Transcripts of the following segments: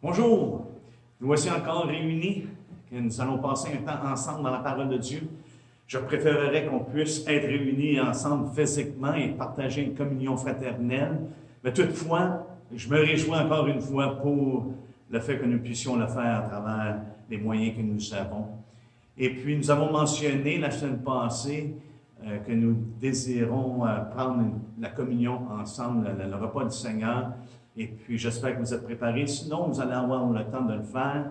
Bonjour, nous voici encore réunis, et nous allons passer un temps ensemble dans la parole de Dieu. Je préférerais qu'on puisse être réunis ensemble physiquement et partager une communion fraternelle, mais toutefois, je me réjouis encore une fois pour le fait que nous puissions le faire à travers les moyens que nous avons. Et puis, nous avons mentionné la semaine passée que nous désirons prendre la communion ensemble, le repas du Seigneur. Et puis, j'espère que vous êtes préparés. Sinon, vous allez avoir le temps de le faire.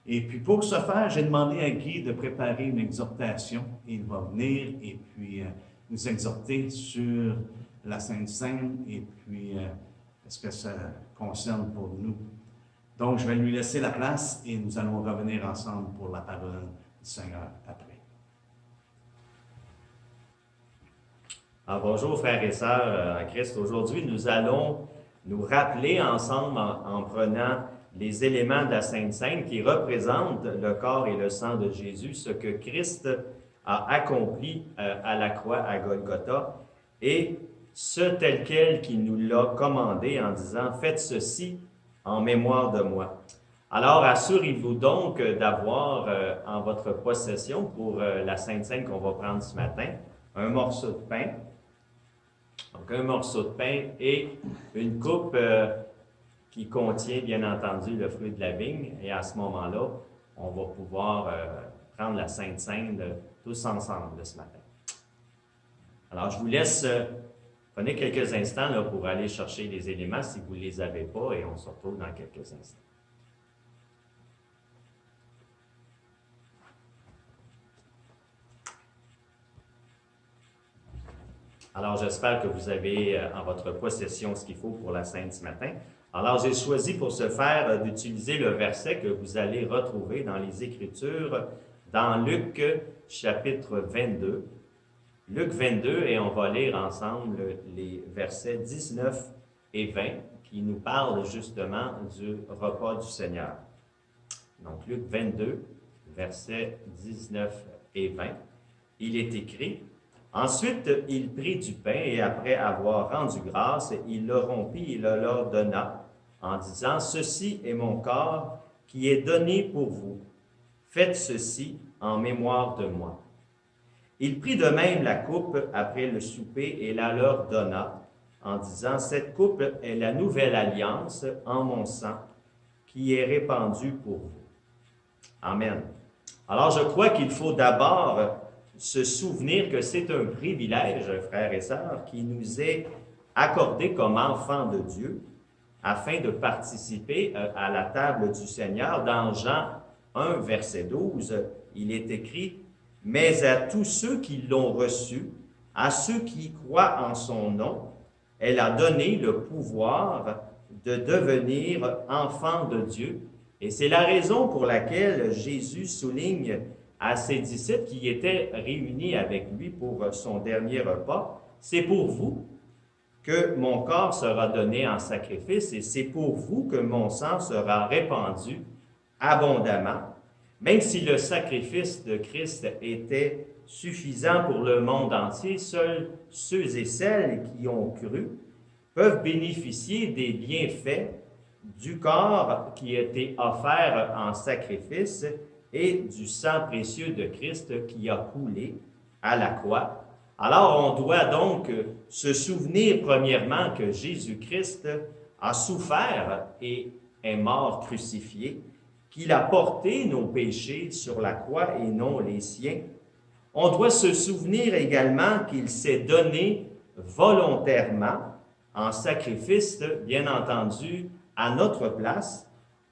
Et puis, pour ce faire, j'ai demandé à Guy de préparer une exhortation. Il va venir et puis nous exhorter sur la Sainte Seine et puis ce que ça concerne pour nous. Donc, je vais lui laisser la place et nous allons revenir ensemble pour la parole du Seigneur après. Alors, bonjour frères et sœurs en Christ. Aujourd'hui, nous allons nous rappeler ensemble en prenant les éléments de la Sainte Seine qui représentent le corps et le sang de Jésus, ce que Christ a accompli à la croix à Golgotha et ce tel quel qu'il nous l'a commandé en disant « Faites ceci en mémoire de moi ». Alors, assurez-vous donc d'avoir en votre possession pour la Sainte Seine qu'on va prendre ce matin, un morceau de pain. Donc, un morceau de pain et une coupe qui contient, bien entendu, le fruit de la vigne. Et à ce moment-là, on va pouvoir prendre la Sainte Seine tous ensemble ce matin. Alors, je vous laisse, prenez quelques instants là, pour aller chercher les éléments si vous ne les avez pas et on se retrouve dans quelques instants. Alors, j'espère que vous avez en votre possession ce qu'il faut pour la Sainte ce matin. Alors, j'ai choisi pour ce faire d'utiliser le verset que vous allez retrouver dans les Écritures, dans Luc chapitre 22. Luc 22, et on va lire ensemble les versets 19 et 20 qui nous parlent justement du repas du Seigneur. Donc, Luc 22, versets 19 et 20. Il est écrit: Ensuite, il prit du pain et après avoir rendu grâce, il le rompit et le leur donna, en disant, « Ceci est mon corps qui est donné pour vous. Faites ceci en mémoire de moi. » Il prit de même la coupe après le souper et la leur donna, en disant, « Cette coupe est la nouvelle alliance en mon sang, qui est répandue pour vous. » Amen. Alors, je crois qu'il faut d'abord se souvenir que c'est un privilège, frères et sœurs, qui nous est accordé comme enfants de Dieu afin de participer à la table du Seigneur. Dans Jean 1, verset 12, il est écrit « Mais à tous ceux qui l'ont reçu, à ceux qui croient en son nom, elle a donné le pouvoir de devenir enfants de Dieu. » Et c'est la raison pour laquelle Jésus souligne à ses disciples qui étaient réunis avec lui pour son dernier repas, « C'est pour vous que mon corps sera donné en sacrifice et c'est pour vous que mon sang sera répandu abondamment. » Même si le sacrifice de Christ était suffisant pour le monde entier, seuls ceux et celles qui ont cru peuvent bénéficier des bienfaits du corps qui a été offert en sacrifice et du sang précieux de Christ qui a coulé à la croix. Alors, on doit donc se souvenir premièrement que Jésus-Christ a souffert et est mort crucifié, qu'il a porté nos péchés sur la croix et non les siens. On doit se souvenir également qu'il s'est donné volontairement en sacrifice, bien entendu, à notre place.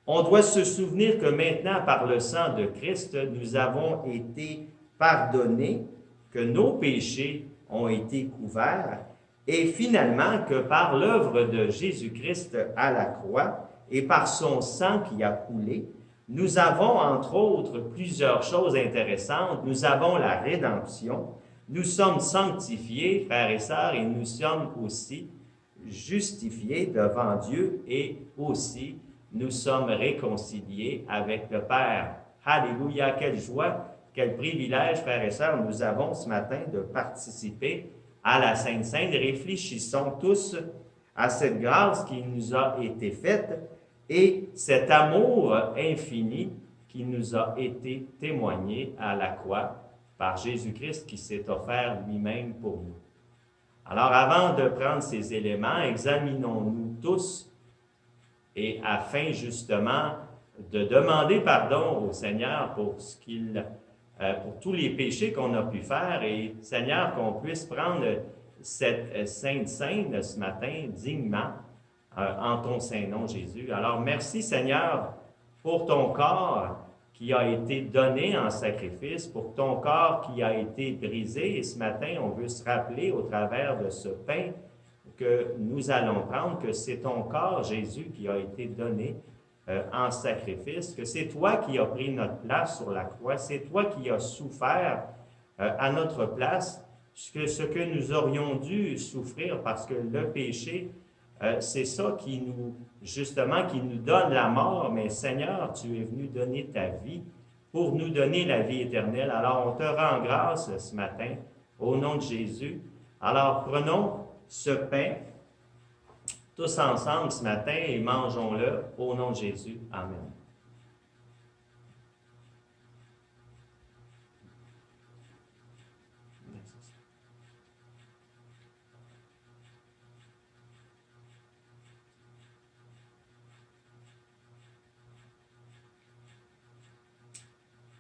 On doit se souvenir que maintenant, par le sang de Christ, nous avons été pardonnés, que nos péchés ont été couverts, et finalement que par l'œuvre de Jésus-Christ à la croix et par son sang qui a coulé, nous avons entre autres plusieurs choses intéressantes. Nous avons la rédemption, nous sommes sanctifiés, frères et sœurs, et nous sommes aussi justifiés devant Dieu et aussi nous sommes réconciliés avec le Père. Alléluia, quelle joie, quel privilège, frères et sœurs, nous avons ce matin de participer à la Sainte Seine. Réfléchissons tous à cette grâce qui nous a été faite et cet amour infini qui nous a été témoigné à la croix par Jésus-Christ qui s'est offert lui-même pour nous. Alors, avant de prendre ces éléments, examinons-nous tous et afin justement de demander pardon au Seigneur pour pour tous les péchés qu'on a pu faire et Seigneur, qu'on puisse prendre cette sainte scène ce matin dignement en ton saint nom, Jésus. Alors, merci Seigneur pour ton corps qui a été donné en sacrifice, pour ton corps qui a été brisé. Et ce matin, on veut se rappeler au travers de ce pain que nous allons prendre, que c'est ton corps, Jésus, qui a été donné en sacrifice, que c'est toi qui as pris notre place sur la croix, c'est toi qui as souffert à notre place, ce que nous aurions dû souffrir parce que le péché, c'est ça qui nous donne la mort, mais Seigneur, tu es venu donner ta vie pour nous donner la vie éternelle. Alors, on te rend grâce ce matin au nom de Jésus. Alors, prenons ce pain tous ensemble ce matin et mangeons-le au nom de Jésus. Amen.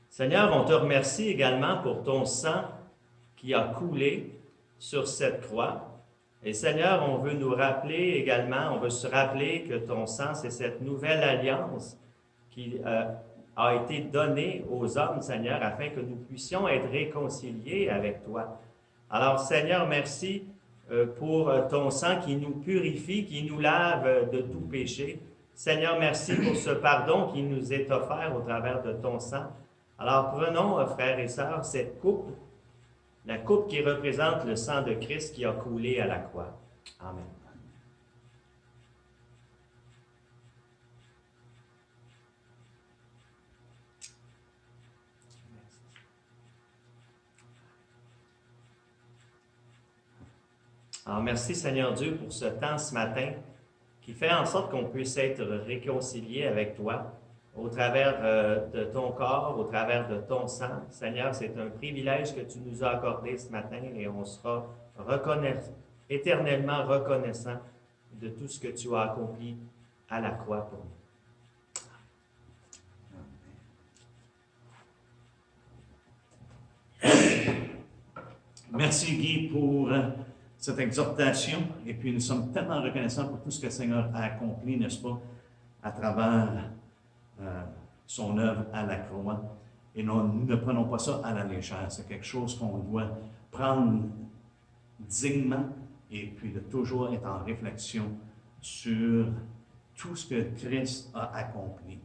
Seigneur, on te remercie également pour ton sang qui a coulé sur cette croix. Et Seigneur, on veut nous rappeler également, on veut se rappeler que ton sang, c'est cette nouvelle alliance qui a été donnée aux hommes, Seigneur, afin que nous puissions être réconciliés avec toi. Alors, Seigneur, merci pour ton sang qui nous purifie, qui nous lave de tout péché. Seigneur, merci pour ce pardon qui nous est offert au travers de ton sang. Alors, prenons, frères et sœurs, cette coupe, la coupe qui représente le sang de Christ qui a coulé à la croix. Amen. Alors, merci Seigneur Dieu pour ce temps ce matin qui fait en sorte qu'on puisse être réconcilié avec toi au travers de ton corps, au travers de ton sang. Seigneur, c'est un privilège que tu nous as accordé ce matin et on sera éternellement reconnaissant de tout ce que tu as accompli à la croix pour nous. Merci Guy pour cette exhortation. Et puis nous sommes tellement reconnaissants pour tout ce que le Seigneur a accompli, n'est-ce pas, à travers son œuvre à la croix. Et nous ne prenons pas ça à la légère. C'est quelque chose qu'on doit prendre dignement et puis de toujours être en réflexion sur tout ce que Christ a accompli.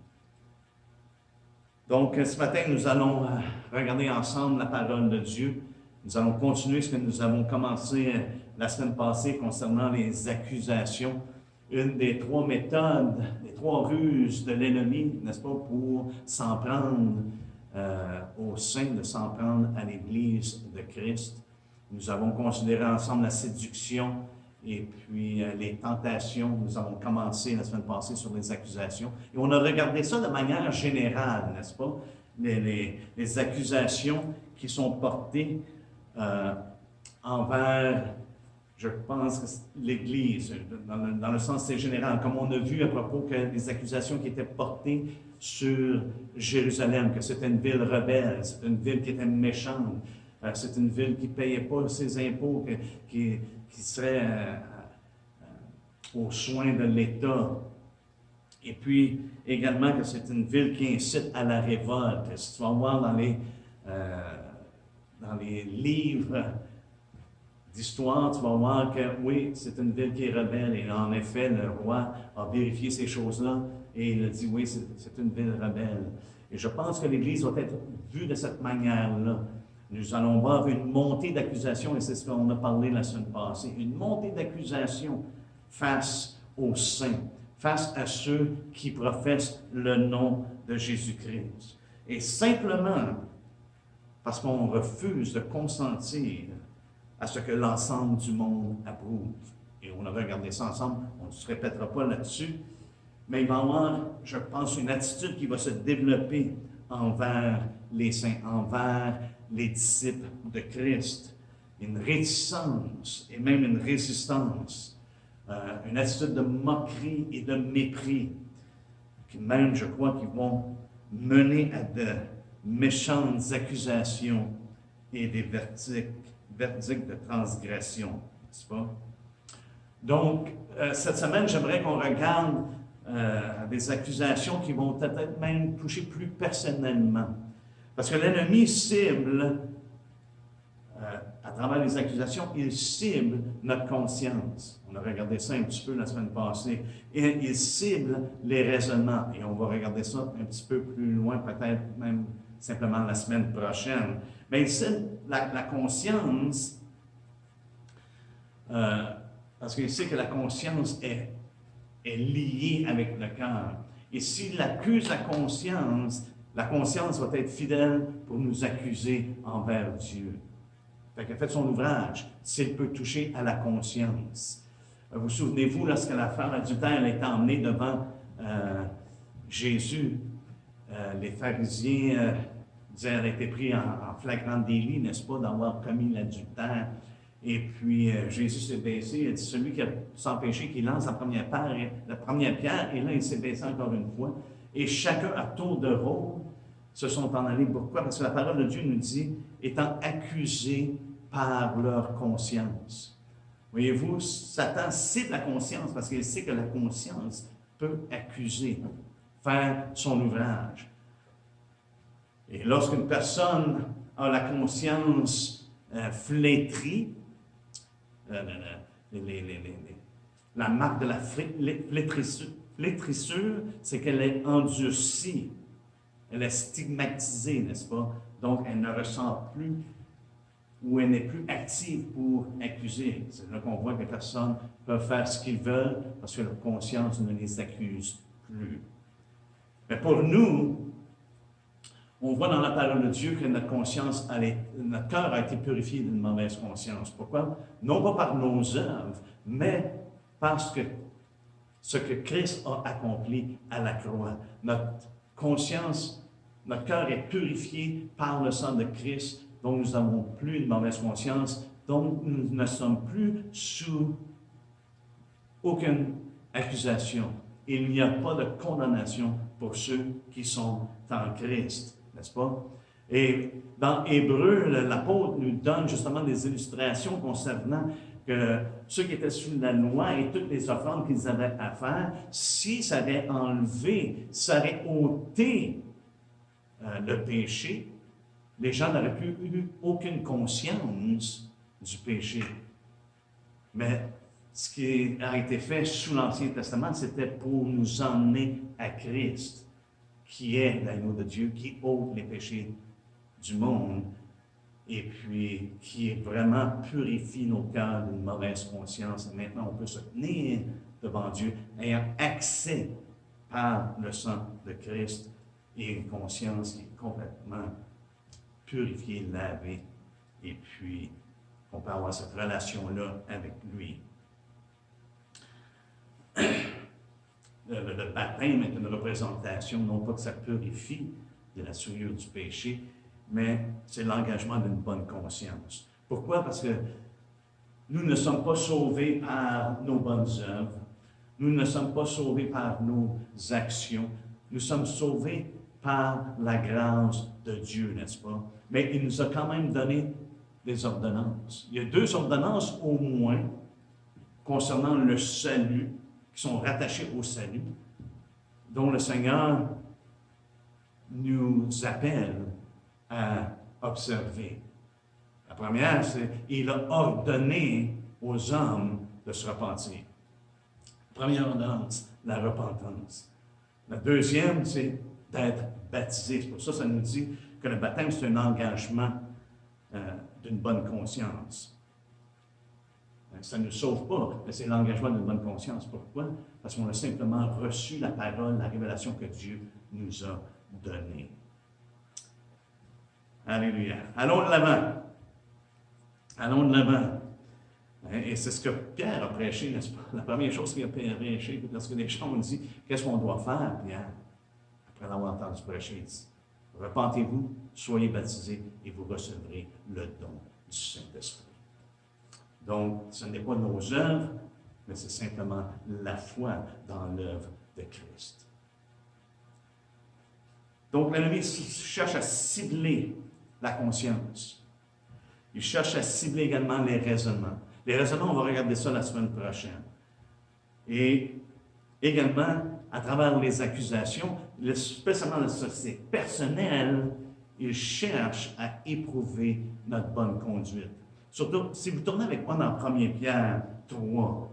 Donc, ce matin, nous allons regarder ensemble la parole de Dieu. Nous allons continuer ce que nous avons commencé la semaine passée concernant les accusations. Une des trois méthodes, des trois ruses de l'ennemi, n'est-ce pas, pour s'en prendre au sein, de s'en prendre à l'Église de Christ. Nous avons considéré ensemble la séduction et puis les tentations. Nous avons commencé la semaine passée sur les accusations. Et on a regardé ça de manière générale, n'est-ce pas? Les accusations qui sont portées envers, je pense, que l'Église, dans le sens c'est général, comme on a vu à propos que les accusations qui étaient portées sur Jérusalem, que c'était une ville rebelle, c'était une ville qui était méchante, c'est une ville qui ne payait pas ses impôts, qui serait aux soins de l'État. Et puis également que c'est une ville qui incite à la révolte. Si tu vas voir dans les livres d'histoire, tu vas voir que oui, c'est une ville qui est rebelle. Et en effet, le roi a vérifié ces choses-là et il a dit oui, c'est une ville rebelle. Et je pense que l'Église doit être vue de cette manière-là. Nous allons voir une montée d'accusations, et c'est ce qu'on a parlé la semaine passée, une montée d'accusations face aux saints, face à ceux qui professent le nom de Jésus-Christ. Et simplement parce qu'on refuse de consentir à ce que l'ensemble du monde approuve. Et on a regardé ça ensemble, on ne se répétera pas là-dessus, mais il va y avoir, je pense, une attitude qui va se développer envers les saints, envers les disciples de Christ. Une réticence et même une résistance, une attitude de moquerie et de mépris, qui même, je crois, qui vont mener à de méchantes accusations et des verdicts de transgression, n'est-ce pas? Donc, cette semaine, j'aimerais qu'on regarde des accusations qui vont peut-être même toucher plus personnellement. Parce que l'ennemi cible, à travers les accusations, il cible notre conscience. On a regardé ça un petit peu la semaine passée. Et il cible les raisonnements. Et on va regarder ça un petit peu plus loin, peut-être même simplement la semaine prochaine. Mais il cible la conscience, parce qu'il sait que la conscience est liée avec le cœur. Et s'il accuse la conscience va être fidèle pour nous accuser envers Dieu. Fait qu'il a fait son ouvrage, s'il peut toucher à la conscience. Vous souvenez-vous, lorsque la femme adultère est emmenée devant Jésus, les pharisiens disaient qu'elle a été prise en flagrant délit, n'est-ce pas, d'avoir commis l'adultère. Et puis Jésus s'est baissé, il a dit, celui qui a sans péché, qui lance la première pierre, et là il s'est baissé encore une fois. Et chacun à tour de rôle se sont en allés. Pourquoi? Parce que la parole de Dieu nous dit, étant accusés par leur conscience. Voyez-vous, Satan cible la conscience parce qu'il sait que la conscience peut accuser, faire son ouvrage. Et lorsqu'une personne a la conscience flétrie, la marque de la flétrissure, c'est qu'elle est endurcie, elle est stigmatisée, n'est-ce pas? Donc, elle ne ressent plus ou elle n'est plus active pour accuser. C'est là qu'on voit que les personnes peuvent faire ce qu'ils veulent parce que leur conscience ne les accuse plus. Mais pour nous, on voit dans la parole de Dieu que notre conscience, notre cœur a été purifié d'une mauvaise conscience. Pourquoi? Non pas par nos œuvres, mais parce que ce que Christ a accompli à la croix. Notre conscience, notre cœur est purifié par le sang de Christ, donc nous n'avons plus une mauvaise conscience, donc nous ne sommes plus sous aucune accusation. Il n'y a pas de condamnation pour ceux qui sont en Christ, n'est-ce pas? Et dans Hébreu, l'apôtre nous donne justement des illustrations concernant que ceux qui étaient sous la loi et toutes les offrandes qu'ils avaient à faire, si ça avait enlevé, ça aurait ôté le péché, les gens n'auraient plus eu aucune conscience du péché. Mais ce qui a été fait sous l'Ancien Testament, c'était pour nous emmener à Christ, qui est l'agneau de Dieu, qui ôte les péchés du monde, et puis qui vraiment purifie nos cœurs d'une mauvaise conscience. Et maintenant, on peut se tenir devant Dieu, ayant accès par le sang de Christ et une conscience qui est complètement purifiée, lavée, et puis on peut avoir cette relation-là avec lui. Le baptême est une représentation, non pas que ça purifie de la souillure du péché, mais c'est l'engagement d'une bonne conscience. Pourquoi? Parce que nous ne sommes pas sauvés par nos bonnes œuvres, nous ne sommes pas sauvés par nos actions, nous sommes sauvés par la grâce de Dieu, n'est-ce pas? Mais il nous a quand même donné des ordonnances. Il y a 2 ordonnances au moins concernant le salut, qui sont rattachées au salut, dont le Seigneur nous appelle à observer. La première, c'est qu'il a ordonné aux hommes de se repentir. Première ordonnance, la repentance. La deuxième, c'est d'être baptisé. C'est pour ça que ça nous dit que le baptême, c'est un engagement d'une bonne conscience. Ça ne nous sauve pas, mais c'est l'engagement d'une bonne conscience. Pourquoi? Parce qu'on a simplement reçu la parole, la révélation que Dieu nous a donnée. Alléluia. Allons de l'avant. Allons de l'avant. Et c'est ce que Pierre a prêché, n'est-ce pas? La première chose qu'il a prêché, lorsque les gens ont dit, qu'est-ce qu'on doit faire, Pierre? Après l'avoir entendu prêcher, il dit, repentez-vous, soyez baptisés et vous recevrez le don du Saint-Esprit. Donc, ce n'est pas nos œuvres, mais c'est simplement la foi dans l'œuvre de Christ. Donc, l'ennemi cherche à cibler la conscience. Il cherche à cibler également les raisonnements. Les raisonnements, on va regarder ça la semaine prochaine. Et également, à travers les accusations, spécialement la société personnelle, il cherche à éprouver notre bonne conduite. Surtout, si vous tournez avec moi dans 1 Pierre 3.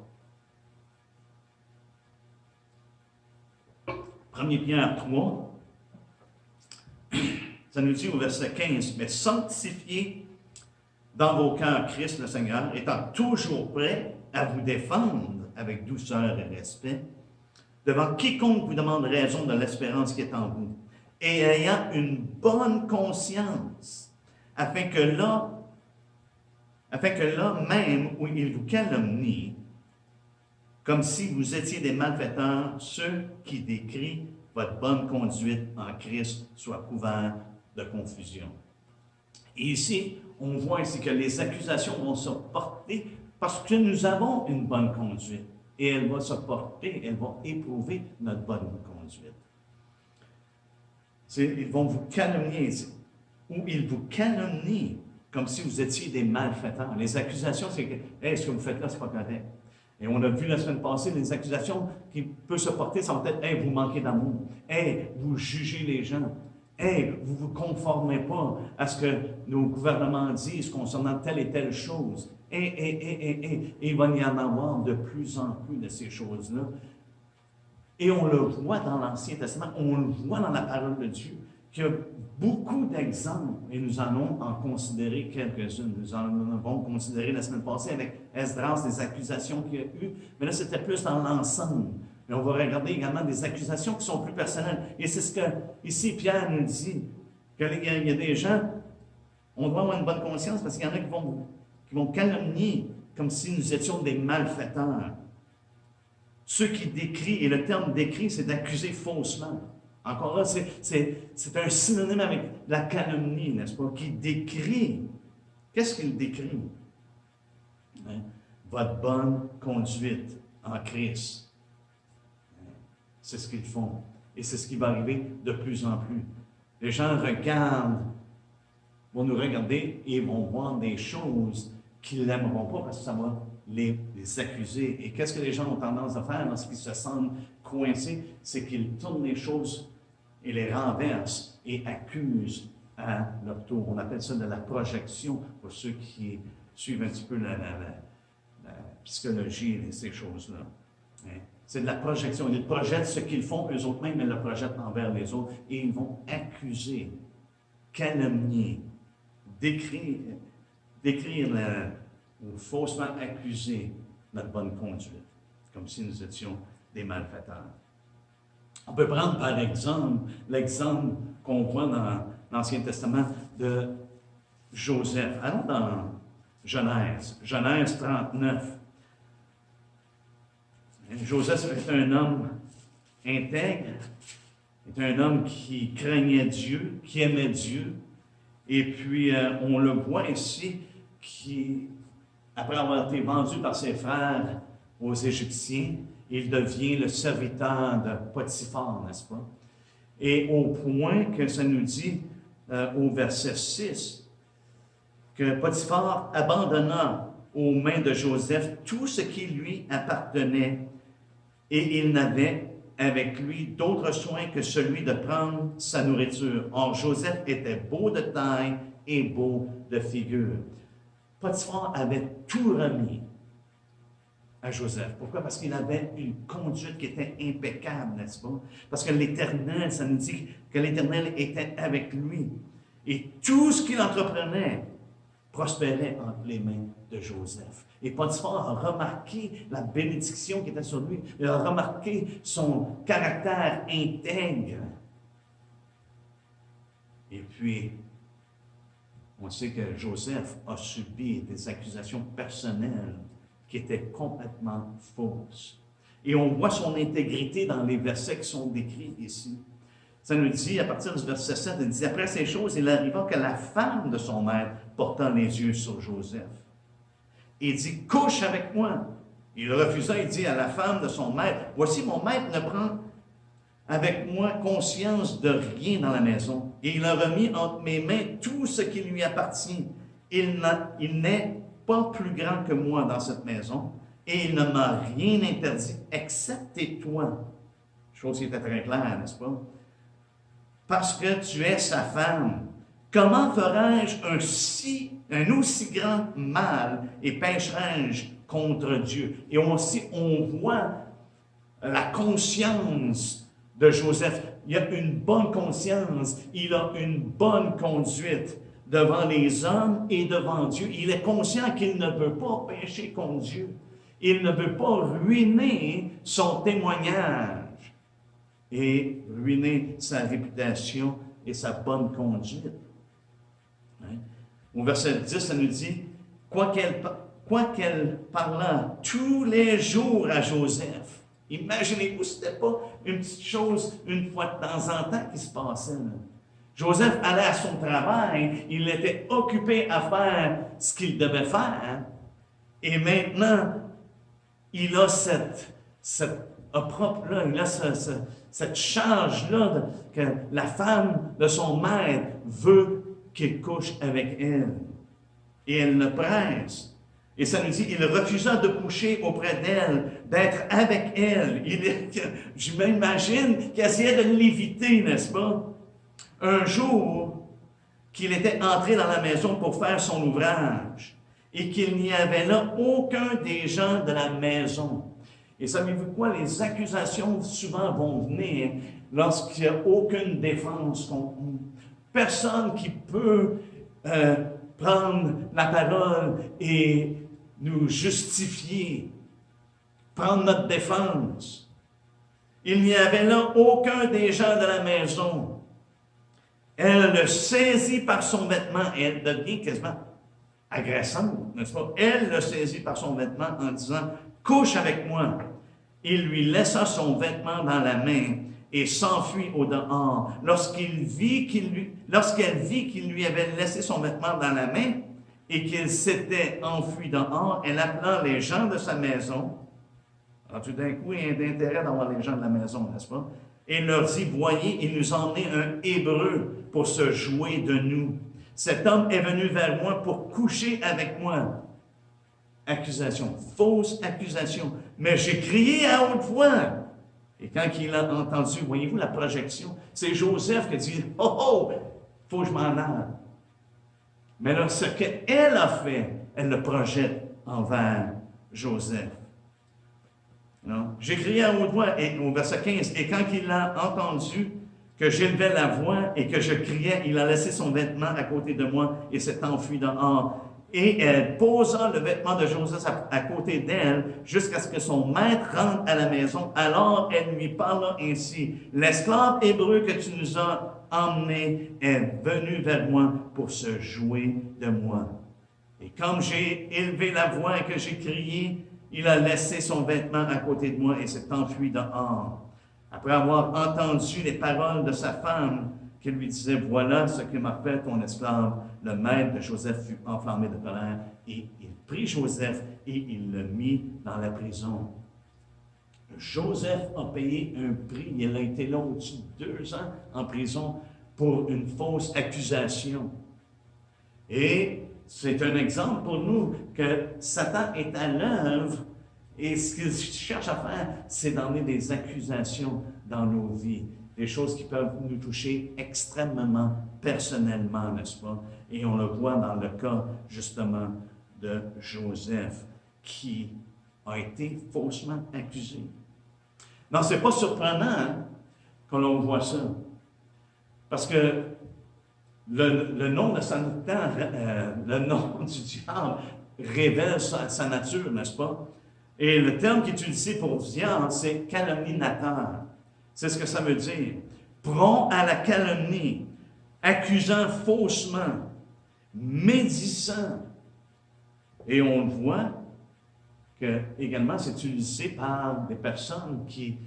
1 Pierre 3, ça nous dit au verset 15, « Mais sanctifiez dans vos cœurs Christ le Seigneur, étant toujours prêt à vous défendre avec douceur et respect, devant quiconque vous demande raison de l'espérance qui est en vous, et ayant une bonne conscience, afin que là même où il vous calomnie, comme si vous étiez des malfaiteurs, ceux qui décrient votre bonne conduite en Christ soient couverts de confusion. » Et ici, on voit ici que les accusations vont se porter parce que nous avons une bonne conduite. Et elle va se porter, elle va éprouver notre bonne conduite. Ils vont vous calomnier, ou ils vous calomnient comme si vous étiez des malfaiteurs. Les accusations, c'est que hey, ce que vous faites là, c'est pas correct. Et on a vu la semaine passée, les accusations qui peuvent se porter sont peut-être hey, vous manquez d'amour, hey, vous jugez les gens, hey, vous ne vous conformez pas à ce que nos gouvernements disent concernant telle et telle chose. Et il va y en avoir de plus en plus de ces choses-là. Et on le voit dans l'Ancien Testament, on le voit dans la parole de Dieu, qu'il y a beaucoup d'exemples, et nous allons en considérer quelques-unes. Nous en avons considéré la semaine passée avec Esdras, des accusations qu'il y a eu, mais là, c'était plus dans l'ensemble. Mais on va regarder également des accusations qui sont plus personnelles. Et c'est ce que, ici, Pierre nous dit, qu'il y a des gens, on doit avoir une bonne conscience, parce qu'il y en a qui vont calomnier comme si nous étions des malfaiteurs. Ceux qui décrient, et le terme décrit, c'est d'accuser faussement. Encore là, c'est un synonyme avec la calomnie, n'est-ce pas? Qui décrit. Qu'est-ce qu'il décrit? Hein? Votre bonne conduite en Christ. C'est ce qu'ils font. Et c'est ce qui va arriver de plus en plus. Les gens vont nous regarder et vont voir des choses qu'ils n'aimeront pas parce que ça va les accuser. Et qu'est-ce que les gens ont tendance à faire lorsqu'ils se sentent coincés? C'est qu'ils tournent les choses et les renversent et accusent à leur tour. On appelle ça de la projection pour ceux qui suivent un petit peu la psychologie et ces choses-là. Hein? C'est de la projection. Ils projettent ce qu'ils font eux autres mêmes, mais le projettent envers les autres et ils vont accuser, calomnier, décrire ou faussement accuser notre bonne conduite, comme si nous étions des malfaiteurs. On peut prendre par exemple l'exemple qu'on voit dans l'Ancien Testament de Joseph. Allons dans Genèse 39. Joseph est un homme intègre, est un homme qui craignait Dieu, qui aimait Dieu. Et puis, on le voit ici, qui, après avoir été vendu par ses frères aux Égyptiens, il devient le serviteur de Potiphar, n'est-ce pas? Et au point que ça nous dit au verset 6, que Potiphar abandonna aux mains de Joseph tout ce qui lui appartenait, et il n'avait avec lui d'autre soin que celui de prendre sa nourriture. Or, Joseph était beau de taille et beau de figure. Potiphar avait tout remis à Joseph. Pourquoi? Parce qu'il avait une conduite qui était impeccable, n'est-ce pas? Parce que l'Éternel, ça nous dit que l'Éternel était avec lui. Et tout ce qu'il entreprenait prospérait entre les mains de Joseph. Et Potiphar a remarqué la bénédiction qui était sur lui. Il a remarqué son caractère intègre. Et puis, on sait que Joseph a subi des accusations personnelles qui était complètement fausse. Et on voit son intégrité dans les versets qui sont décrits ici. Ça nous dit, à partir du verset 7, il dit, après ces choses, il arriva que la femme de son maître portant les yeux sur Joseph. Et il dit, couche avec moi. Il refusa, il dit à la femme de son maître, voici mon maître ne prend avec moi conscience de rien dans la maison. Et il a remis entre mes mains tout ce qui lui appartient. Il n'est pas plus grand que moi dans cette maison, et il ne m'a rien interdit, excepté toi. Chose qui était très claire, n'est-ce pas? Parce que tu es sa femme. Comment ferais-je un aussi grand mal et pécherais-je contre Dieu? Et aussi, on voit la conscience de Joseph. Il a une bonne conscience, il a une bonne conduite devant les hommes et devant Dieu. Il est conscient qu'il ne veut pas pécher contre Dieu. Il ne veut pas ruiner son témoignage et ruiner sa réputation et sa bonne conduite. Hein? Au verset 10, ça nous dit, quoiqu'elle parla tous les jours à Joseph. Imaginez-vous, ce n'était pas une petite chose une fois de temps en temps qui se passait. Là. Joseph allait à son travail, il était occupé à faire ce qu'il devait faire, et maintenant, il a cette opprobre-là, il a cette charge-là que la femme de son maître veut qu'il couche avec elle. Et elle le presse. Et ça nous dit, il refusa de coucher auprès d'elle, d'être avec elle. Je m'imagine qu'il essayait de l'éviter, n'est-ce pas? Un jour, qu'il était entré dans la maison pour faire son ouvrage et qu'il n'y avait là aucun des gens de la maison. Et savez-vous quoi? Les accusations souvent vont venir lorsqu'il n'y a aucune défense contre nous. Personne qui peut prendre la parole et nous justifier, prendre notre défense. Il n'y avait là aucun des gens de la maison. Elle le saisit par son vêtement et elle devient quasiment agressante, n'est-ce pas? Elle le saisit par son vêtement en disant « Couche avec moi ». Il lui laissa son vêtement dans la main et s'enfuit au dehors. Lorsqu'elle vit qu'il lui avait laissé son vêtement dans la main et qu'il s'était enfui dehors, elle appela les gens de sa maison. Alors tout d'un coup, il y a un intérêt d'avoir les gens de la maison, n'est-ce pas? Et leur dit, voyez, il nous a emmené un Hébreu pour se jouer de nous. Cet homme est venu vers moi pour coucher avec moi. Accusation, fausse accusation. Mais j'ai crié à haute voix. Et quand il a entendu, voyez-vous la projection, c'est Joseph qui dit, « Oh, oh, faut que je m'en aille. » Mais là, ce qu'elle a fait, elle le projette envers Joseph. J'ai crié à haute voix, et, au verset 15, « Et quand il a entendu que j'élevais la voix et que je criais, il a laissé son vêtement à côté de moi et s'est enfui dehors. Et elle posa le vêtement de Joseph à côté d'elle jusqu'à ce que son maître rentre à la maison. Alors elle lui parla ainsi, « L'esclave hébreu que tu nous as emmené est venu vers moi pour se jouer de moi. Et comme j'ai élevé la voix et que j'ai crié, il a laissé son vêtement à côté de moi et s'est enfui dehors. » Après avoir entendu les paroles de sa femme, qui lui disait, « Voilà ce que m'a fait ton esclave. » Le maître de Joseph fut enflammé de colère, et il prit Joseph et il le mit dans la prison. Joseph a payé un prix. Il a été là au-dessus de 2 ans en prison pour une fausse accusation. Et c'est un exemple pour nous que Satan est à l'œuvre, et ce qu'il cherche à faire, c'est d'emmener des accusations dans nos vies. Des choses qui peuvent nous toucher extrêmement personnellement, n'est-ce pas? Et on le voit dans le cas, justement, de Joseph, qui a été faussement accusé. Non, c'est pas surprenant hein, que l'on voit ça. Parce que le nom de Satan, le nom du diable révèle sa nature, n'est-ce pas? Et le terme qui est utilisé pour diable, c'est calomniateur. C'est ce que ça veut dire. Prompt à la calomnie, accusant faussement, médisant. Et on le voit, que également c'est utilisé par des personnes qui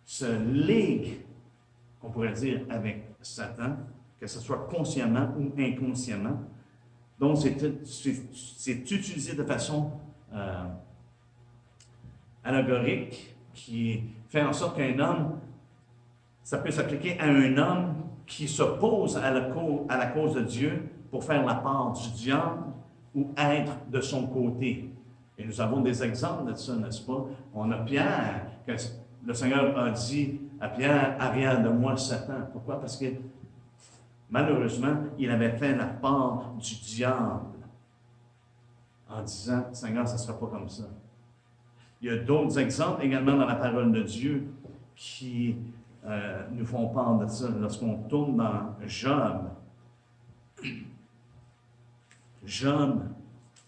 se liguent, on pourrait dire, avec Satan, que ce soit consciemment ou inconsciemment. Donc, c'est utilisé de façon allégorique, qui fait en sorte qu'un homme, ça peut s'appliquer à un homme qui s'oppose à la cause de Dieu pour faire la part du diable ou être de son côté. Et nous avons des exemples de ça, n'est-ce pas? On a Pierre, que le Seigneur a dit à Pierre, « Arrière de moi, Satan. » Pourquoi? Parce que malheureusement, il avait fait la part du diable en disant, « Seigneur, ça ne sera pas comme ça. » Il y a d'autres exemples également dans la parole de Dieu qui nous font part de ça. Lorsqu'on tourne dans Job, Job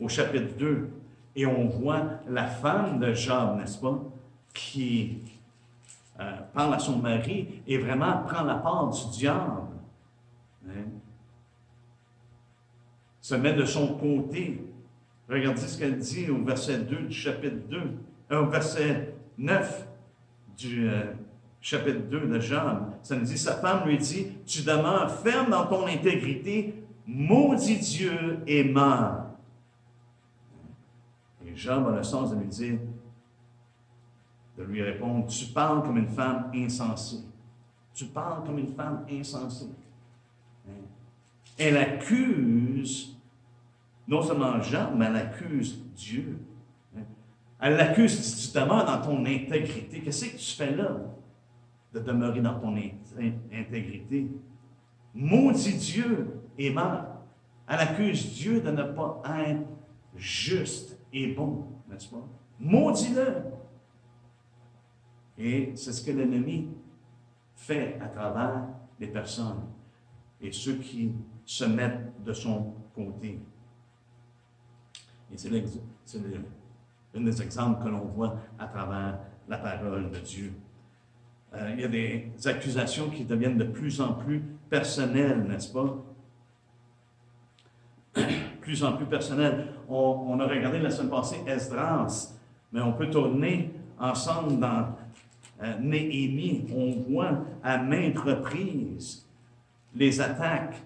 au chapitre 2, et on voit la femme de Job, n'est-ce pas, qui parle à son mari et vraiment prend la part du diable. Hein? Se met de son côté. Regardez ce qu'elle dit au verset 2 du chapitre 2, au verset 9 du chapitre 2 de Job. Ça nous dit, sa femme lui dit, « Tu demeures ferme dans ton intégrité, maudit Dieu et meurs. » Et Job a le sens de lui dire, de lui répondre, « Tu parles comme une femme insensée. Tu parles comme une femme insensée. » Elle accuse, non seulement Job, mais elle accuse Dieu. Elle l'accuse, si tu demeures dans ton intégrité, qu'est-ce que tu fais là, de demeurer dans ton intégrité? Maudit Dieu et mort. Elle accuse Dieu de ne pas être juste et bon, n'est-ce pas? Maudis-le. Et c'est ce que l'ennemi fait à travers les personnes et ceux qui se mettent de son côté. Et c'est un des exemples que l'on voit à travers la parole de Dieu. Il y a des accusations qui deviennent de plus en plus personnelles, n'est-ce pas? Plus en plus personnelles. On a regardé la semaine passée Esdras, mais on peut tourner ensemble dans Néhémie. On voit à maintes reprises les attaques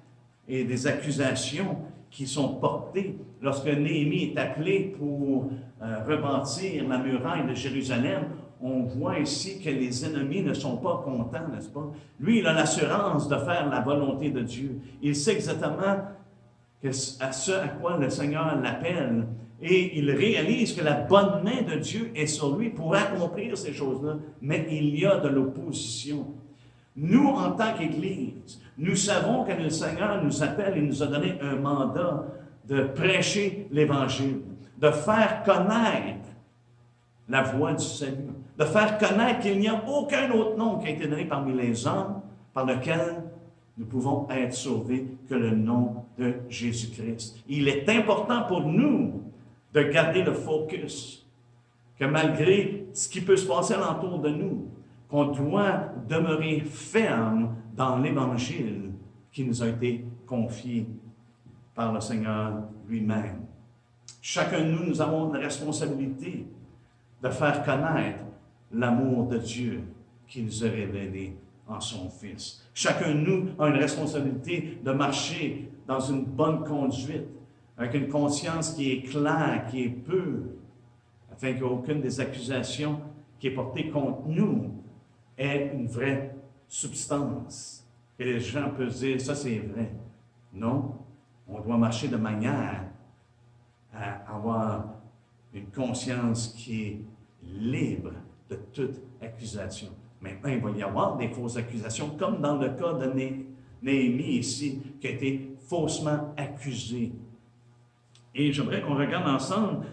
et des accusations qui sont portées lorsque Néhémie est appelé pour rebâtir la muraille de Jérusalem. On voit ici que les ennemis ne sont pas contents, n'est-ce pas? Lui, il a l'assurance de faire la volonté de Dieu. Il sait exactement à ce à quoi le Seigneur l'appelle. Et il réalise que la bonne main de Dieu est sur lui pour accomplir ces choses-là. Mais il y a de l'opposition. Nous, en tant qu'Église, nous savons que le Seigneur nous appelle et nous a donné un mandat de prêcher l'Évangile, de faire connaître la voie du salut, de faire connaître qu'il n'y a aucun autre nom qui a été donné parmi les hommes par lequel nous pouvons être sauvés que le nom de Jésus-Christ. Il est important pour nous de garder le focus, que malgré ce qui peut se passer alentour de nous, qu'on doit demeurer ferme dans l'Évangile qui nous a été confié par le Seigneur lui-même. Chacun de nous, nous avons la responsabilité de faire connaître l'amour de Dieu qui nous a révélé en son Fils. Chacun de nous a une responsabilité de marcher dans une bonne conduite, avec une conscience qui est claire, qui est pure, afin qu'aucune des accusations qui est portée contre nous ait une vraie substance. Et les gens peuvent dire, ça c'est vrai. Non, on doit marcher de manière à avoir une conscience qui est libre de toute accusation. Maintenant, il va y avoir des fausses accusations, comme dans le cas de Néhémie ici, qui a été faussement accusé. Et j'aimerais qu'on regarde ensemble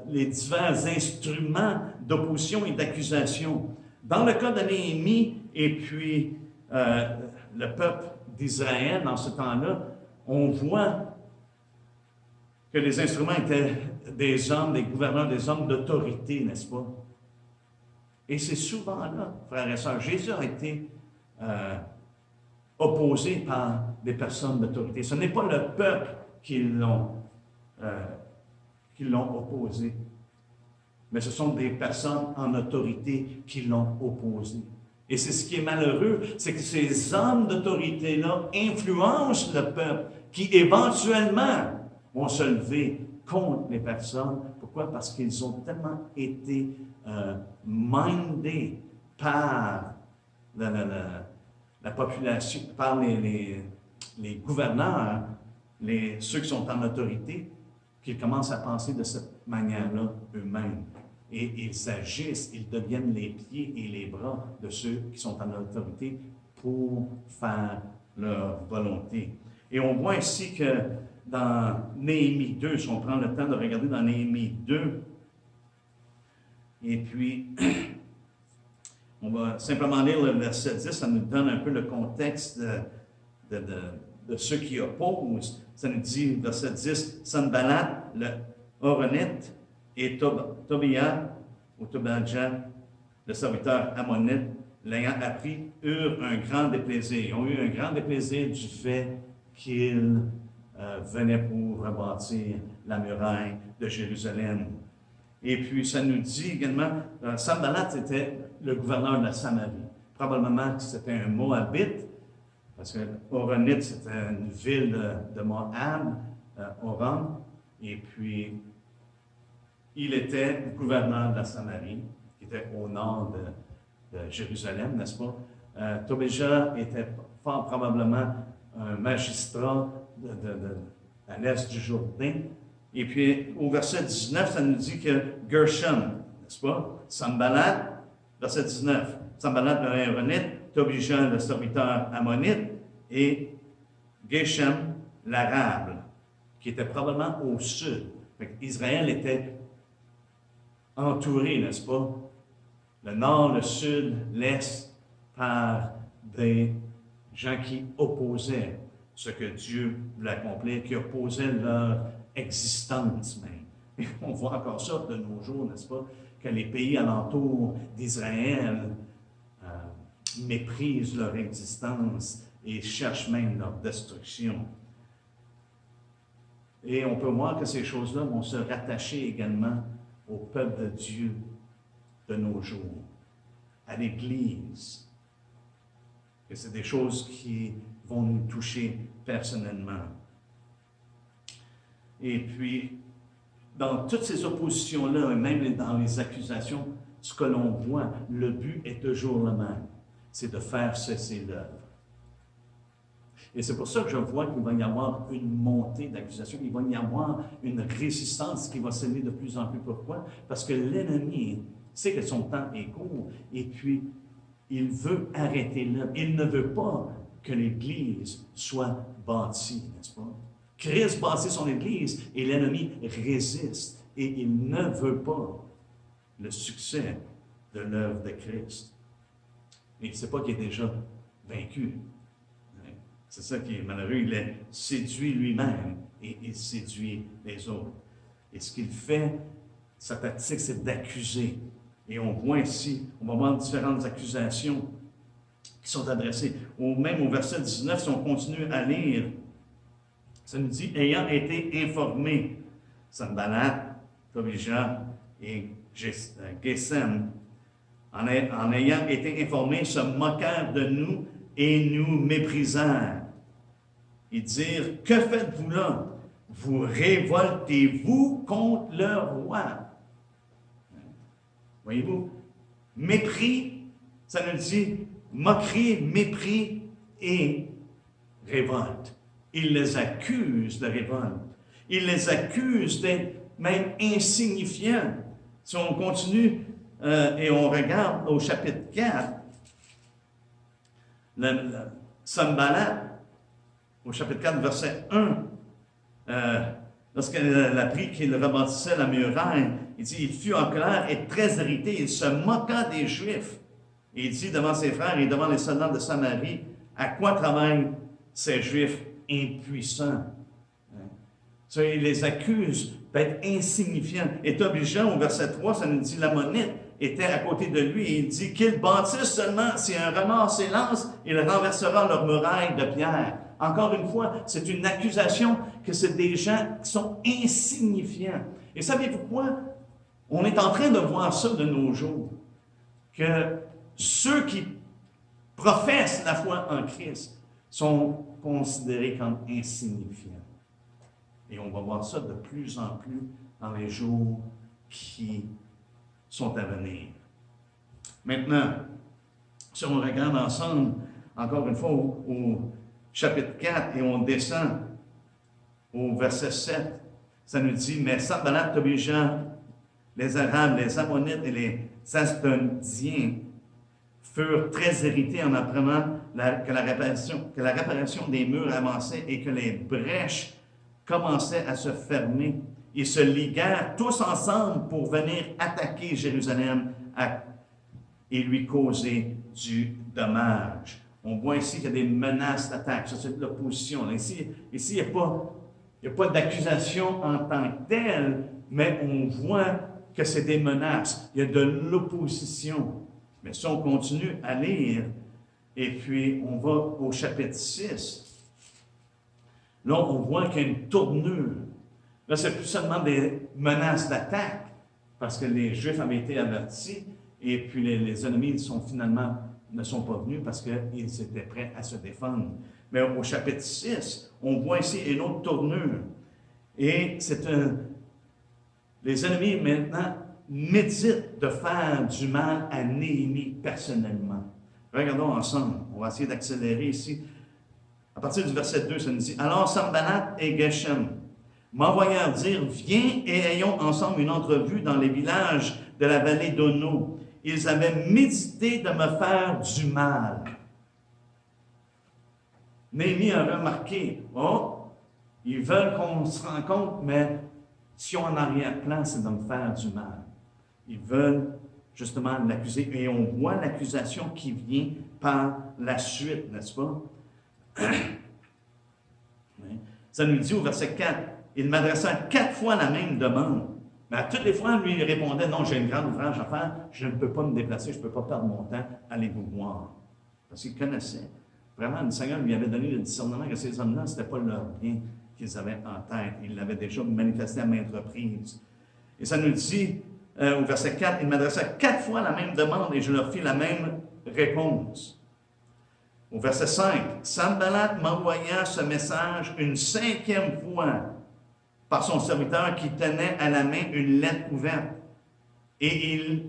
les divers instruments d'opposition et d'accusation. Dans le cas de Néhémie et puis le peuple d'Israël, dans ce temps-là, on voit que les instruments étaient des hommes, des gouverneurs, des hommes d'autorité, n'est-ce pas? Et c'est souvent là, frères et sœurs, Jésus a été opposé par des personnes d'autorité. Ce n'est pas le peuple qui qui l'ont opposé. Mais ce sont des personnes en autorité qui l'ont opposé. Et c'est ce qui est malheureux, c'est que ces hommes d'autorité-là influencent le peuple qui éventuellement vont se lever contre les personnes. Pourquoi? Parce qu'ils ont tellement été mindés par la population, par les gouverneurs, ceux qui sont en autorité, qu'ils commencent à penser de cette manière-là eux-mêmes. Et ils agissent, ils deviennent les pieds et les bras de ceux qui sont en autorité pour faire leur volonté. Et on voit ici que dans Néhémie 2, si on prend le temps de regarder dans Néhémie 2, et puis on va simplement lire le verset 10, ça nous donne un peu le contexte de ceux qui opposent. Ça nous dit, verset 10, Sanballat, le Horonite, et Tobia, ou Tobadja, le serviteur ammonite, l'ayant appris, eurent un grand déplaisir. Ils ont eu un grand déplaisir du fait qu'ils venaient pour rebâtir la muraille de Jérusalem. Et puis, ça nous dit également, Sanballat était le gouverneur de la Samarie. Probablement que c'était un Moabite, parce que Horonite, c'était une ville de Moab, Horon, et puis il était gouverneur de la Samarie, qui était au nord de Jérusalem, n'est-ce pas? Tobéja était fort probablement un magistrat à l'est du Jourdain. Et puis, au verset 19, ça nous dit que Gershom, n'est-ce pas? Sanballat, verset 19, Sanballat le Horonite, Tobéja le serviteur ammonite, et Geshem l'arabe, qui était probablement au sud. Israël était entouré, n'est-ce pas? Le nord, le sud, l'est, par des gens qui opposaient ce que Dieu voulait accomplir, qui opposaient leur existence même. Et on voit encore ça de nos jours, n'est-ce pas? Que les pays alentours d'Israël méprisent leur existence et cherchent même leur destruction. Et on peut voir que ces choses-là vont se rattacher également au peuple de Dieu de nos jours, à l'Église. Et c'est des choses qui vont nous toucher personnellement. Et puis, dans toutes ces oppositions-là, et même dans les accusations, ce que l'on voit, le but est toujours le même, c'est de faire cesser l'œuvre. Et c'est pour ça que je vois qu'il va y avoir une montée d'accusations, il va y avoir une résistance qui va s'élever de plus en plus. Pourquoi? Parce que l'ennemi sait que son temps est court et puis il veut arrêter l'œuvre. Il ne veut pas que l'Église soit bâtie, n'est-ce pas? Christ bâtit son Église et l'ennemi résiste et il ne veut pas le succès de l'œuvre de Christ. Et il ne sait pas qu'il est déjà vaincu. C'est ça qui est malheureux. Il est séduit lui-même et il séduit les autres. Et ce qu'il fait, sa tactique, c'est d'accuser. Et on voit ici, on va voir différentes accusations qui sont adressées. Même au verset 19, si on continue à lire, ça nous dit, ayant été informé, Sanballat, Tobéja et Gesem, en ayant été informés, se moquèrent de nous et nous méprisèrent. Et dire, que faites-vous là? Vous révoltez-vous contre le roi. Voyez-vous? Mépris, ça nous dit moquerie, mépris et révolte. Il les accuse de révolte. Il les accuse d'être même insignifiants. Si on continue et on regarde au chapitre 4, Sanballat, au chapitre 4, verset 1, lorsqu'elle apprit qu'il rebâtissait la muraille, il dit, il fut en colère et très irrité, il se moqua des Juifs. Et il dit devant ses frères et devant les soldats de Samarie, à quoi travaillent ces Juifs impuissants? Il les accuse d'être insignifiants. Et obligeant, au verset 3, ça nous dit, l'ammonite était à côté de lui et il dit qu'ils bâtissent seulement, si un renard s'élance, il renversera leur muraille de pierre. Encore une fois, c'est une accusation que c'est des gens qui sont insignifiants. Et savez-vous quoi? On est en train de voir ça de nos jours, que ceux qui professent la foi en Christ sont considérés comme insignifiants. Et on va voir ça de plus en plus dans les jours qui sont à venir. Maintenant, si on regarde ensemble, encore une fois, au chapitre 4, et on descend au verset 7, ça nous dit, « Mais Sanballat, Tobija, les Arabes, les Ammonites et les Asdodiens furent très irrités en apprenant que la réparation des murs avançait et que les brèches commençaient à se fermer. Ils se liguèrent tous ensemble pour venir attaquer Jérusalem et lui causer du dommage. » On voit ici qu'il y a des menaces d'attaque. Ça, c'est de l'opposition. Ici, il n'y a pas d'accusation en tant que telle, mais on voit que c'est des menaces. Il y a de l'opposition. Mais si on continue à lire, et puis on va au chapitre 6, là, on voit qu'il y a une tournure. Là, c'est plus seulement des menaces d'attaque, parce que les Juifs avaient été avertis, et puis les ennemis ne sont pas venus parce qu'ils étaient prêts à se défendre. Mais au chapitre 6, on voit ici une autre tournure. Et les ennemis, maintenant, méditent de faire du mal à Néhémie personnellement. Regardons ensemble. On va essayer d'accélérer ici. À partir du verset 2, ça nous dit, « Alors Sanballat et Geshem m'envoyèrent dire, viens et ayons ensemble une entrevue dans les villages de la vallée d'Ono. Ils avaient médité de me faire du mal. » Néhémie a remarqué, ils veulent qu'on se rencontre, mais si on en arrière-plan, c'est de me faire du mal. Ils veulent justement l'accuser, et on voit l'accusation qui vient par la suite, n'est-ce pas? Ça nous dit au verset 4, il m'adressa 4 fois la même demande. Mais à toutes les fois, lui, il répondait, non, j'ai un grand ouvrage à faire, je ne peux pas me déplacer, je ne peux pas perdre mon temps, allez vous voir. Parce qu'il connaissait. Vraiment, le Seigneur lui avait donné le discernement que ces hommes-là, ce n'était pas leur bien qu'ils avaient en tête. Il l'avait déjà manifesté à maintes reprises. Et ça nous dit, au verset 4, il m'adressa 4 fois la même demande et je leur fis la même réponse. Au verset 5, Sanballat m'envoya ce message une 5e fois par son serviteur qui tenait à la main une lettre ouverte. Et il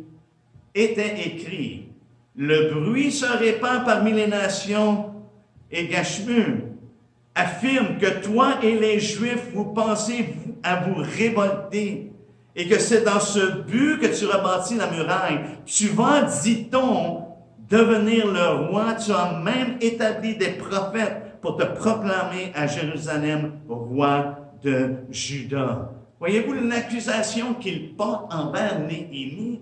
était écrit, « Le bruit se répand parmi les nations et Gashmu affirme que toi et les Juifs, vous pensez à vous révolter et que c'est dans ce but que tu rebâtis la muraille. Tu vas, dit-on, devenir le roi. Tu as même établi des prophètes pour te proclamer à Jérusalem roi de Juda. » Voyez-vous l'accusation qu'il porte envers Néhémie?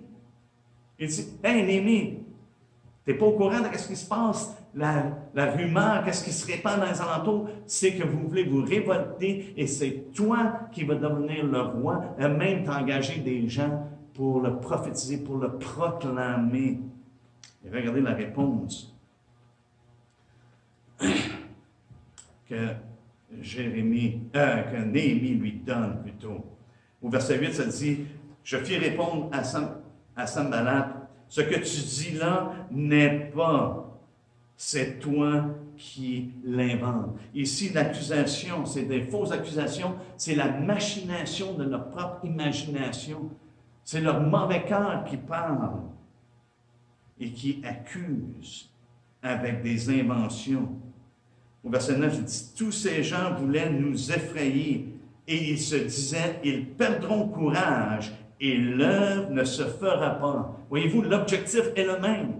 Il dit, « Hey Néhémie, tu n'es pas au courant de ce qui se passe? La rumeur, qu'est-ce qui se répand dans les alentours, c'est que vous voulez vous révolter et c'est toi qui vas devenir le roi, et même t'engager des gens pour le prophétiser, pour le proclamer. » Et regardez la réponse que Néhémie lui donne plutôt. Au verset 8, ça dit, « Je fis répondre à Sanballat, ce que tu dis là n'est pas, c'est toi qui l'inventes. » Ici, l'accusation, c'est des fausses accusations, c'est la machination de leur propre imagination. C'est leur mauvais cœur qui parle et qui accuse avec des inventions. Au verset 9, il dit, « Tous ces gens voulaient nous effrayer et ils se disaient, ils perdront courage et l'œuvre ne se fera pas. » Voyez-vous, l'objectif est le même.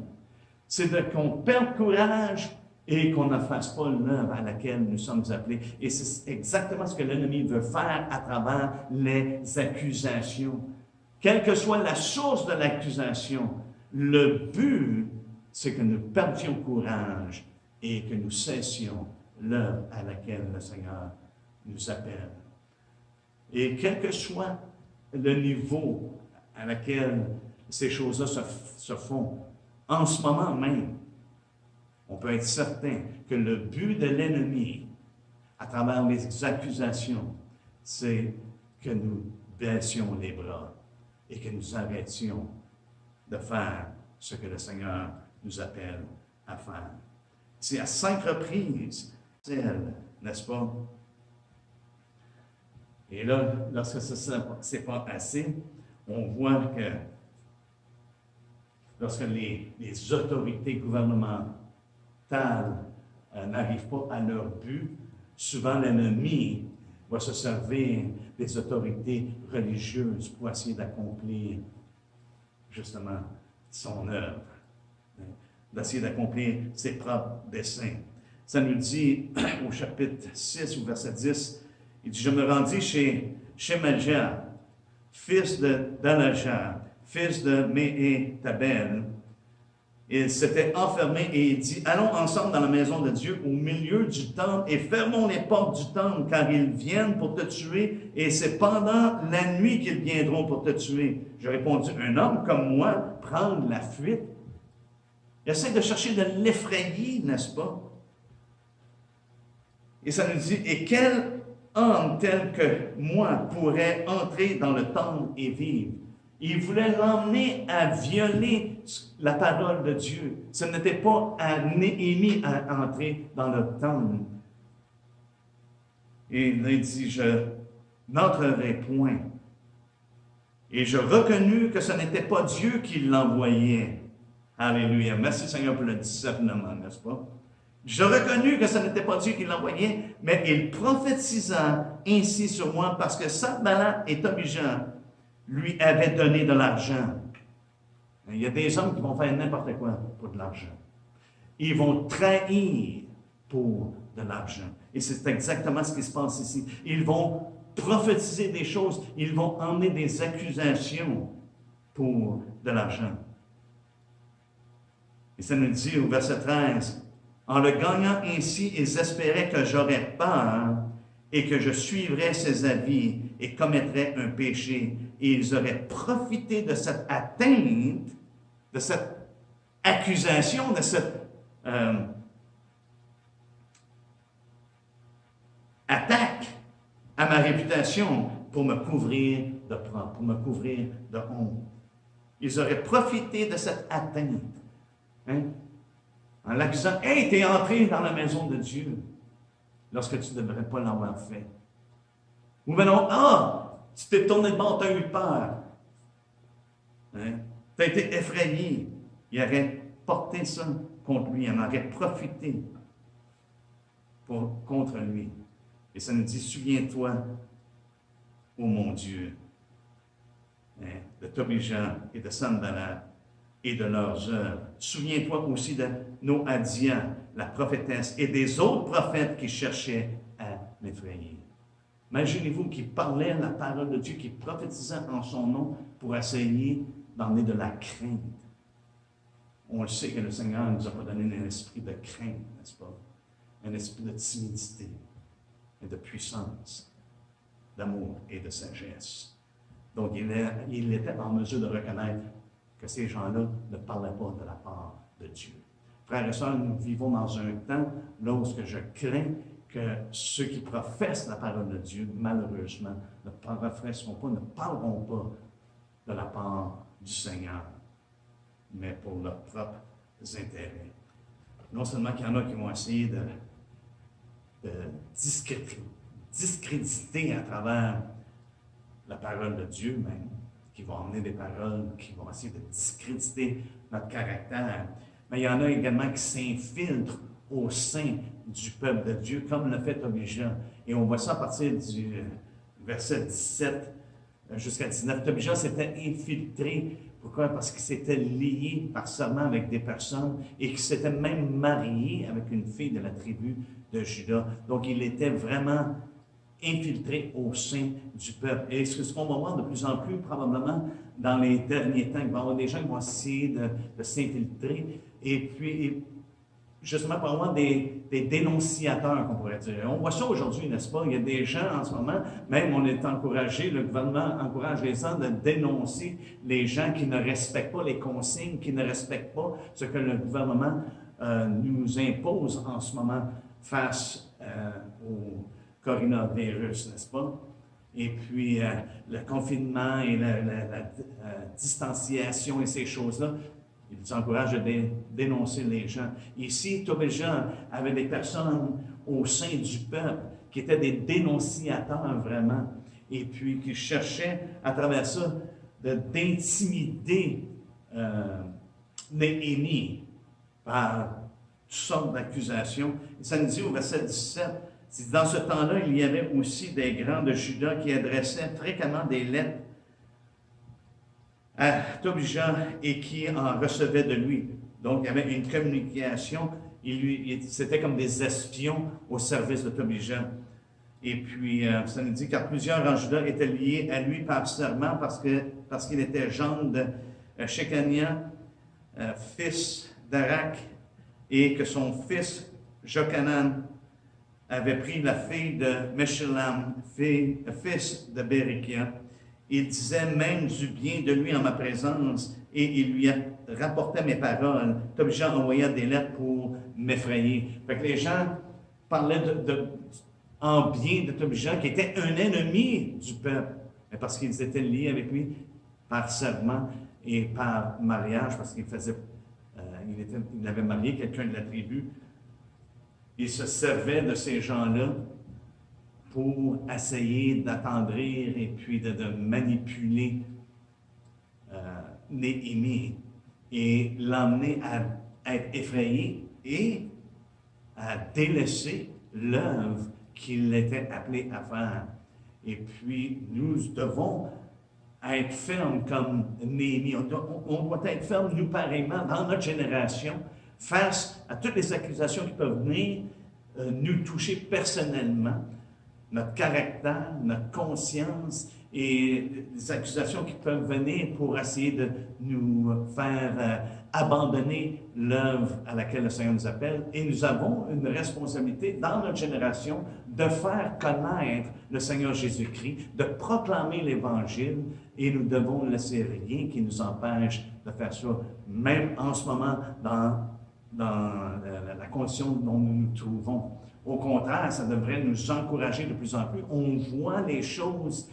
C'est qu'on perde courage et qu'on ne fasse pas l'œuvre à laquelle nous sommes appelés. Et c'est exactement ce que l'ennemi veut faire à travers les accusations. Quelle que soit la source de l'accusation, le but, c'est que nous perdions courage et que nous cessions l'œuvre à laquelle le Seigneur nous appelle. Et quel que soit le niveau à laquelle ces choses-là se font, en ce moment même, on peut être certain que le but de l'ennemi, à travers les accusations, c'est que nous baissions les bras et que nous arrêtions de faire ce que le Seigneur nous appelle à faire. C'est à 5 reprises, n'est-ce pas? Et là, lorsque ce n'est pas assez, on voit que lorsque les autorités gouvernementales n'arrivent pas à leur but, souvent l'ennemi va se servir des autorités religieuses pour essayer d'accomplir justement son œuvre, d'essayer d'accomplir ses propres desseins. Ça nous dit au chapitre 6, au verset 10, il dit « Je me rendis chez Shemaja, fils d'Alaja, fils de Méhétabel. Il s'était enfermé et il dit, allons ensemble dans la maison de Dieu au milieu du temple et fermons les portes du temple car ils viennent pour te tuer et c'est pendant la nuit qu'ils viendront pour te tuer. J'ai répondu, un homme comme moi prendre la fuite. Il essaie de chercher de l'effrayer, n'est-ce pas? Et ça nous dit, et quel homme tel que moi pourrait entrer dans le temple et vivre? Il voulait l'emmener à violer la parole de Dieu. Ce n'était pas à Néhémie à entrer dans le temple. Et il dit, je n'entrerai point. Et je reconnus que ce n'était pas Dieu qui l'envoyait. Alléluia. Merci Seigneur pour le discernement, n'est-ce pas? Je reconnus que ce n'était pas Dieu qui l'envoyait, mais il prophétisa ainsi sur moi parce que Sanballat et Tobija lui avaient donné de l'argent. Il y a des hommes qui vont faire n'importe quoi pour de l'argent. Ils vont trahir pour de l'argent. Et c'est exactement ce qui se passe ici. Ils vont prophétiser des choses, ils vont emmener des accusations pour de l'argent. Et ça nous dit au verset 13, « En le gagnant ainsi, ils espéraient que j'aurais peur et que je suivrais ses avis et commettrais un péché. Et ils auraient profité de cette atteinte, de cette accusation, de cette attaque à ma réputation pour me couvrir de propre, pour me couvrir de honte. Ils auraient profité de cette atteinte, en l'accusant, « Hey, t'es entré dans la maison de Dieu lorsque tu ne devrais pas l'avoir fait. » Ou bien non, « Ah, tu t'es tourné de bord, tu as eu peur. Tu as été effrayé. » Il aurait porté ça contre lui, il en aurait profité contre lui. Et ça nous dit, « Souviens-toi, ô mon Dieu, de Tobija et de Sanballat, et de leurs œuvres. Souviens-toi aussi de Noadia, la prophétesse, et des autres prophètes qui cherchaient à m'effrayer. » Imaginez-vous qui parlaient la parole de Dieu, qui prophétisait en son nom pour essayer d'emmener de la crainte. On le sait que le Seigneur ne nous a pas donné un esprit de crainte, n'est-ce pas? Un esprit de timidité et de puissance, d'amour et de sagesse. Donc, il était en mesure de reconnaître que ces gens-là ne parlaient pas de la part de Dieu. Frères et sœurs, nous vivons dans un temps là où je crains que ceux qui professent la parole de Dieu, malheureusement, ne professeront pas, ne parleront pas de la part du Seigneur, mais pour leurs propres intérêts. Non seulement qu'il y en a qui vont essayer de discréditer à travers la parole de Dieu même, qui vont emmener des paroles, qui vont essayer de discréditer notre caractère. Mais il y en a également qui s'infiltrent au sein du peuple de Dieu, comme le fait Tobija. Et on voit ça à partir du verset 17 jusqu'à 19. Tobija s'était infiltré. Pourquoi? Parce qu'il s'était lié par serment avec des personnes et qu'il s'était même marié avec une fille de la tribu de Juda. Donc, il était vraiment infiltré au sein du peuple. Et ce qu'on va voir de plus en plus, probablement, dans les derniers temps, il va y avoir des gens qui vont essayer de s'infiltrer, et puis, justement, pour avoir des dénonciateurs, qu'on pourrait dire. On voit ça aujourd'hui, n'est-ce pas? Il y a des gens, en ce moment, même on est encouragé, le gouvernement encourage les gens de dénoncer les gens qui ne respectent pas les consignes, qui ne respectent pas ce que le gouvernement nous impose en ce moment face au coronavirus, n'est-ce pas? et puis le confinement et la distanciation et ces choses-là, il nous encourage à dénoncer les gens. Ici, Tobéja avait des personnes au sein du peuple qui étaient des dénonciateurs vraiment, et puis qui cherchaient à travers ça d'intimider Néhémie par toutes sortes d'accusations. Et ça nous dit au verset 17, dans ce temps-là, il y avait aussi des grands de Juda qui adressaient fréquemment des lettres à Tobija et qui en recevaient de lui. Donc, il y avait une communication. C'était comme des espions au service de Tobija. Et puis, ça nous dit car plusieurs en Juda étaient liés à lui par serment parce qu'il était gendre de Shekania, fils d'Arak, et que son fils Jochanan avait pris la fille de Meshulam, fils de Bérikia. Il disait même du bien de lui en ma présence, et il lui rapportait mes paroles. Tobija envoya des lettres pour m'effrayer. Fait que les gens parlaient en bien de Tobija, qui était un ennemi du peuple, mais parce qu'ils étaient liés avec lui par serment et par mariage, parce qu'il il avait marié quelqu'un de la tribu. Il se servait de ces gens-là pour essayer d'attendrir et puis de manipuler Néhémie et l'emmener à être effrayé et à délaisser l'œuvre qu'il était appelé à faire. Et puis, nous devons être fermes comme Néhémie. On doit être fermes, nous, pareillement, dans notre génération, face à toutes les accusations qui peuvent venir nous toucher personnellement, notre caractère, notre conscience et les accusations qui peuvent venir pour essayer de nous faire abandonner l'œuvre à laquelle le Seigneur nous appelle. Et nous avons une responsabilité dans notre génération de faire connaître le Seigneur Jésus-Christ, de proclamer l'Évangile, et nous devons ne laisser rien qui nous empêche de faire ça, même en ce moment dans la condition dont nous nous trouvons. Au contraire, ça devrait nous encourager de plus en plus. On voit les choses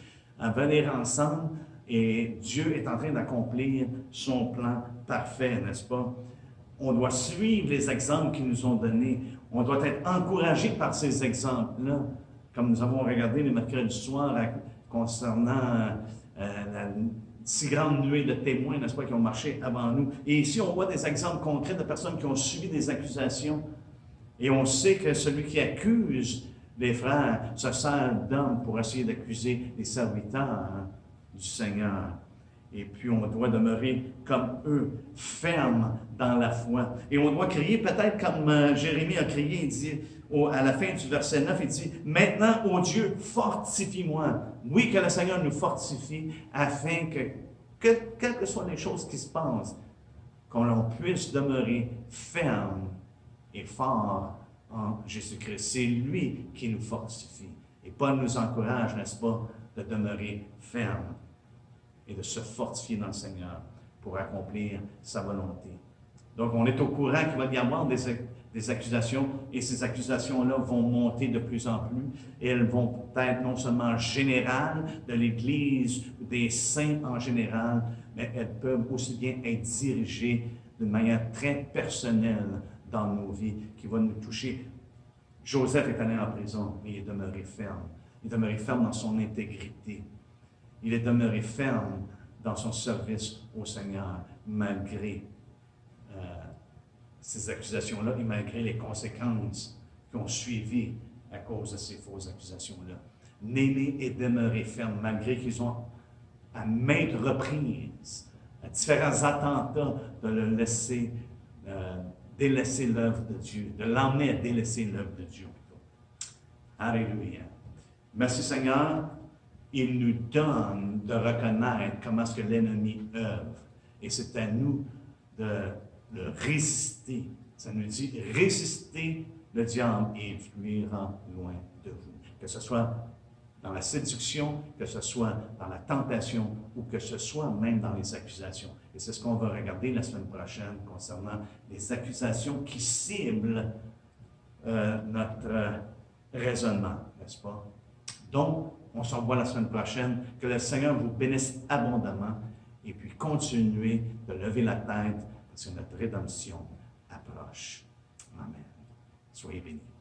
venir ensemble et Dieu est en train d'accomplir son plan parfait, n'est-ce pas? On doit suivre les exemples qu'ils nous ont donnés. On doit être encouragé par ces exemples-là, comme nous avons regardé le mercredi soir concernant la si grande nuée de témoins, n'est-ce pas, qui ont marché avant nous. Et ici, on voit des exemples concrets de personnes qui ont subi des accusations. Et on sait que celui qui accuse les frères se sert d'hommes pour essayer d'accuser les serviteurs du Seigneur. Et puis, on doit demeurer comme eux, fermes dans la foi. Et on doit crier peut-être comme Jérémie a crié, il dit, à la fin du verset 9, il dit, « Maintenant, ô Dieu, fortifie-moi. » Oui, que le Seigneur nous fortifie afin que quelles que soient les choses qui se passent, qu'on puisse demeurer ferme et fort en Jésus-Christ. C'est lui qui nous fortifie. Et Paul nous encourage, n'est-ce pas, de demeurer ferme et de se fortifier dans le Seigneur pour accomplir sa volonté. Donc, on est au courant qu'il va y avoir des accusations, et ces accusations-là vont monter de plus en plus, et elles vont être non seulement générales de l'Église, des saints en général, mais elles peuvent aussi bien être dirigées d'une manière très personnelle dans nos vies, qui va nous toucher. Joseph est allé en prison, mais il est demeuré ferme. Il est demeuré ferme dans son intégrité. Il est demeuré ferme dans son service au Seigneur, malgré ces accusations-là et malgré les conséquences qui ont suivi à cause de ces fausses accusations-là. Néhémie est demeuré ferme, malgré qu'ils ont, à maintes reprises, à différents attentats, de le laisser délaisser l'œuvre de Dieu, de l'emmener à délaisser l'œuvre de Dieu. Alléluia. Merci Seigneur. Il nous donne de reconnaître comment est-ce que l'ennemi œuvre. Et c'est à nous de le résister. Ça nous dit résister le diable et il fuira loin de vous. Que ce soit dans la séduction, que ce soit dans la tentation ou que ce soit même dans les accusations. Et c'est ce qu'on va regarder la semaine prochaine concernant les accusations qui ciblent notre raisonnement, n'est-ce pas? Donc, On se revoit la semaine prochaine. Que le Seigneur vous bénisse abondamment et puis continuez de lever la tête parce que notre rédemption approche. Amen. Soyez bénis.